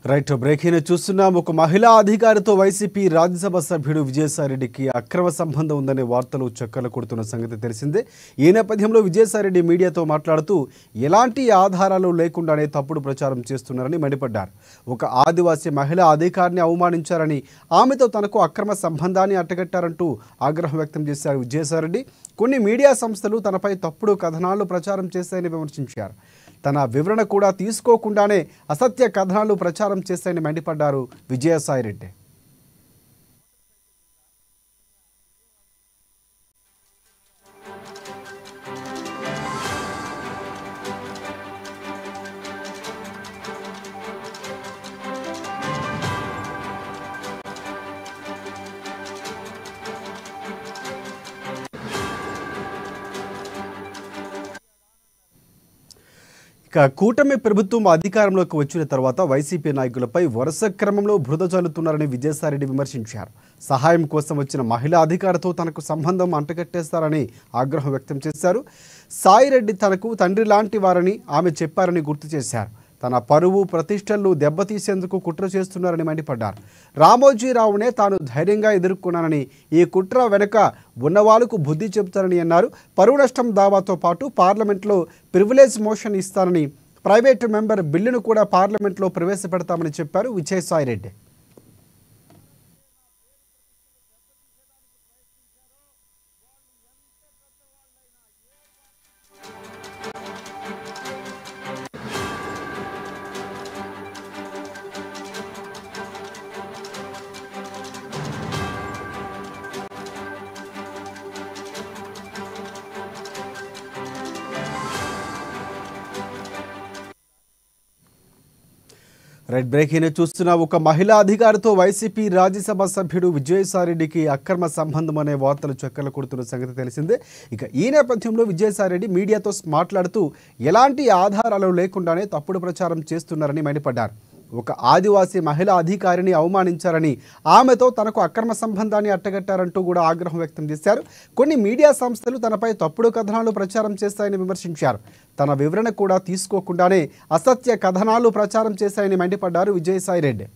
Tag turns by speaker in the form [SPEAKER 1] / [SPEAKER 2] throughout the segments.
[SPEAKER 1] Right breaking చూస్తున్నాం. ఒక మహిళా అధికారితో వైసీపీ రాజ్యసభ సభ్యుడు విజయసాయిరెడ్డికి అక్రమ సంబంధం ఉందనే వార్తలు చక్కర్లు కొడుతున్న సంగతి తెలిసిందే. ఈ నేపథ్యంలో విజయసాయిరెడ్డి మీడియాతో మాట్లాడుతూ ఎలాంటి ఆధారాలు లేకుండానే తప్పుడు ప్రచారం చేస్తున్నారని మండిపడ్డారు. ఒక ఆదివాసీ మహిళా అధికారిని అవమానించారని, ఆమెతో తనకు అక్రమ సంబంధాన్ని అట్టగట్టారంటూ ఆగ్రహం వ్యక్తం చేశారు విజయసాయిరెడ్డి. కొన్ని మీడియా సంస్థలు తనపై తప్పుడు కథనాలు ప్రచారం చేశాయని విమర్శించారు. తన వివరణ కూడా తీసుకోకుండానే అసత్య కథనాలు ప్రచారం చేశాయని మండిపడ్డారు విజయసాయిరెడ్డి. ఇక కూటమి ప్రభుత్వం అధికారంలోకి వచ్చిన తర్వాత వైసీపీ నాయకులపై వరుస క్రమంలో బురద చల్లుతున్నారని విజయసాయిరెడ్డి విమర్శించారు. సహాయం కోసం వచ్చిన మహిళా అధికారితో తనకు సంబంధం అంటగట్టేస్తారని ఆగ్రహం వ్యక్తం చేశారు. సాయిరెడ్డి తనకు తండ్రి లాంటి వారని ఆమె చెప్పారని గుర్తు చేశారు. తన పరువు ప్రతిష్టలను దెబ్బతీసేందుకు కుట్ర చేస్తున్నారని మండిపడ్డారు. రామోజీరావునే తాను ధైర్యంగా ఎదుర్కొన్నానని, ఈ కుట్ర వెనుక ఉన్నవాళ్లకు బుద్ధి చెబుతారని అన్నారు. పరువు నష్టం దావాతో పాటు పార్లమెంట్లో ప్రివిలేజ్ మోషన్ ఇస్తానని, ప్రైవేటు మెంబర్ బిల్లును కూడా పార్లమెంట్లో ప్రవేశపెడతామని చెప్పారు విజయసాయిరెడ్డి. రైట్ బ్రేకింగ్ చూస్తున్న ఒక మహిళా అధికారితో వైసీపీ రాజ్యసభ సభ్యుడు విజయసాయిరెడ్డికి అక్రమ సంబంధం అనే వార్తలు చక్కర్లు కొడుతున్న సంగతి తెలిసిందే. ఇక ఈ నేపథ్యంలో విజయసాయిరెడ్డి మీడియాతో మాట్లాడుతూ ఎలాంటి ఆధారాలు లేకుండానే తప్పుడు ప్రచారం చేస్తున్నారని మండిపడ్డారు. ఒక ఆదివాసీ మహిళా అధికారిని అవమానించారని, ఆమెతో తనకు అక్రమ సంబంధాన్ని అట్టగట్టారంటూ కూడా ఆగ్రహం వ్యక్తం చేశారు. కొన్ని మీడియా సంస్థలు తనపై తప్పుడు కథనాలు ప్రచారం చేస్తాయని విమర్శించారు. తన వివరణ కూడా తీసుకోకుండానే అసత్య కథనాలు ప్రచారం చేశాయని మండిపడ్డారు విజయసాయిరెడ్డి.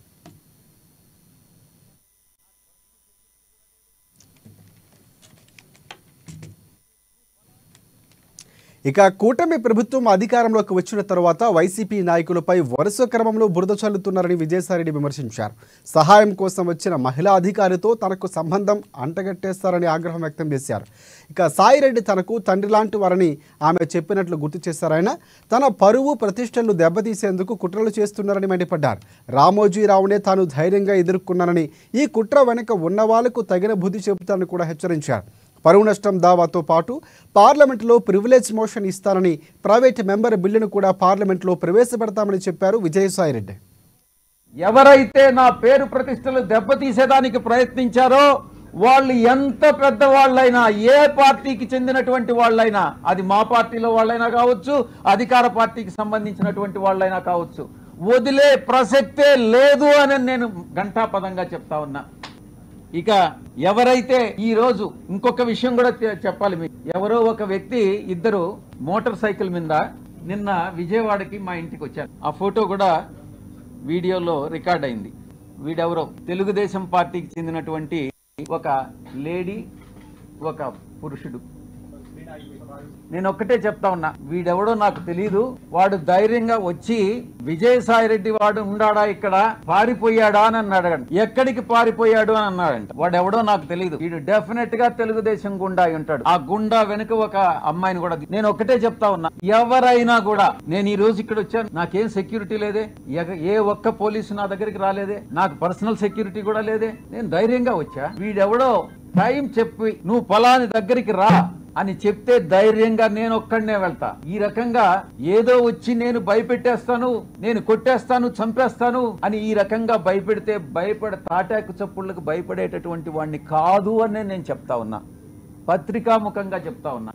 [SPEAKER 1] ఇక కూటమి ప్రభుత్వం అధికారంలోకి వచ్చిన తర్వాత వైసీపీ నాయకులపై వరుస క్రమంలో బురద చల్లుతున్నారని విజయసాయిరెడ్డి విమర్శించారు. సహాయం కోసం వచ్చిన మహిళా అధికారితో తనకు సంబంధం అంటగట్టేస్తారని ఆగ్రహం వ్యక్తం చేశారు. ఇక సాయిరెడ్డి తనకు తండ్రి లాంటి వారని ఆమె చెప్పినట్లు గుర్తు చేశారాయన. తన పరువు ప్రతిష్టలను దెబ్బతీసేందుకు కుట్రలు చేస్తున్నారని మండిపడ్డారు. రామోజీరావునే తాను ధైర్యంగా ఎదుర్కొన్నానని, ఈ కుట్ర వెనుక ఉన్న వాళ్లకు తగిన బుద్ధి చెబుతారని కూడా హెచ్చరించారు. పరువు నష్టం దావాతో పాటు పార్లమెంటులో ప్రివిలేజ్ మోషన్ ఇస్తానని, ప్రైవేటు మెంబర్ బిల్లును కూడా పార్లమెంట్లో ప్రవేశపెడతామని చెప్పారు విజయసాయిరెడ్డి.
[SPEAKER 2] ఎవరైతే నా పేరు ప్రతిష్టలు దెబ్బతీసేదానికి ప్రయత్నించారో వాళ్ళు ఎంత పెద్దవాళ్ళైనా, ఏ పార్టీకి చెందినటువంటి వాళ్ళైనా, అది మా పార్టీలో వాళ్ళైనా కావచ్చు, అధికార పార్టీకి సంబంధించినటువంటి వాళ్ళైనా కావచ్చు, వదిలే ప్రసక్తే లేదు అని నేను ఘంటాపదంగా చెప్తా ఉన్నా. ఇక ఎవరైతే ఈ రోజు ఇంకొక విషయం కూడా చెప్పాలి మీకు. ఎవరో ఒక వ్యక్తి ఇద్దరు మోటార్ సైకిల్ మీద నిన్న విజయవాడకి మా ఇంటికి వచ్చారు. ఆ ఫోటో కూడా వీడియోలో రికార్డ్ అయింది. వీడెవరో తెలుగుదేశం పార్టీకి చెందినటువంటి ఒక లేడీ, ఒక పురుషుడు. నేను ఒక్కటే చెప్తా ఉన్నా, వీడెవడో నాకు తెలియదు. వాడు ధైర్యంగా వచ్చి విజయసాయిరెడ్డి వాడు ఉండాడా ఇక్కడ, పారిపోయాడా అని అన్నాడు. ఎక్కడికి పారిపోయాడు అని అన్నాడంట. వాడెవడో నాకు తెలియదు. వీడు డెఫినెట్ గా తెలుగుదేశం గుండా అయి ఉంటాడు. ఆ గుండా వెనుక ఒక అమ్మాయిని కూడా. నేను ఒక్కటే చెప్తా ఉన్నా, ఎవరైనా కూడా, నేను ఈ రోజు ఇక్కడ వచ్చాను, నాకేం సెక్యూరిటీ లేదే, ఏ ఒక్క పోలీసు నా దగ్గరికి రాలేదే, నాకు పర్సనల్ సెక్యూరిటీ కూడా లేదే, నేను ధైర్యంగా వచ్చా. వీడెవడో టైం చెప్పి నువ్వు ఫలాని దగ్గరికి రా అని చెప్తే ధైర్యంగా నేను ఒక్కడనే వెళ్తా. ఈ రకంగా ఏదో వచ్చి నేను భయపెట్టేస్తాను, నేను కొట్టేస్తాను, చంపేస్తాను అని ఈ రకంగా భయపెడితే తాటాకు చప్పుళ్లకు భయపడేటటువంటి వాడిని కాదు అని నేను చెప్తా ఉన్నా. పత్రికాముఖంగా చెప్తా ఉన్నా.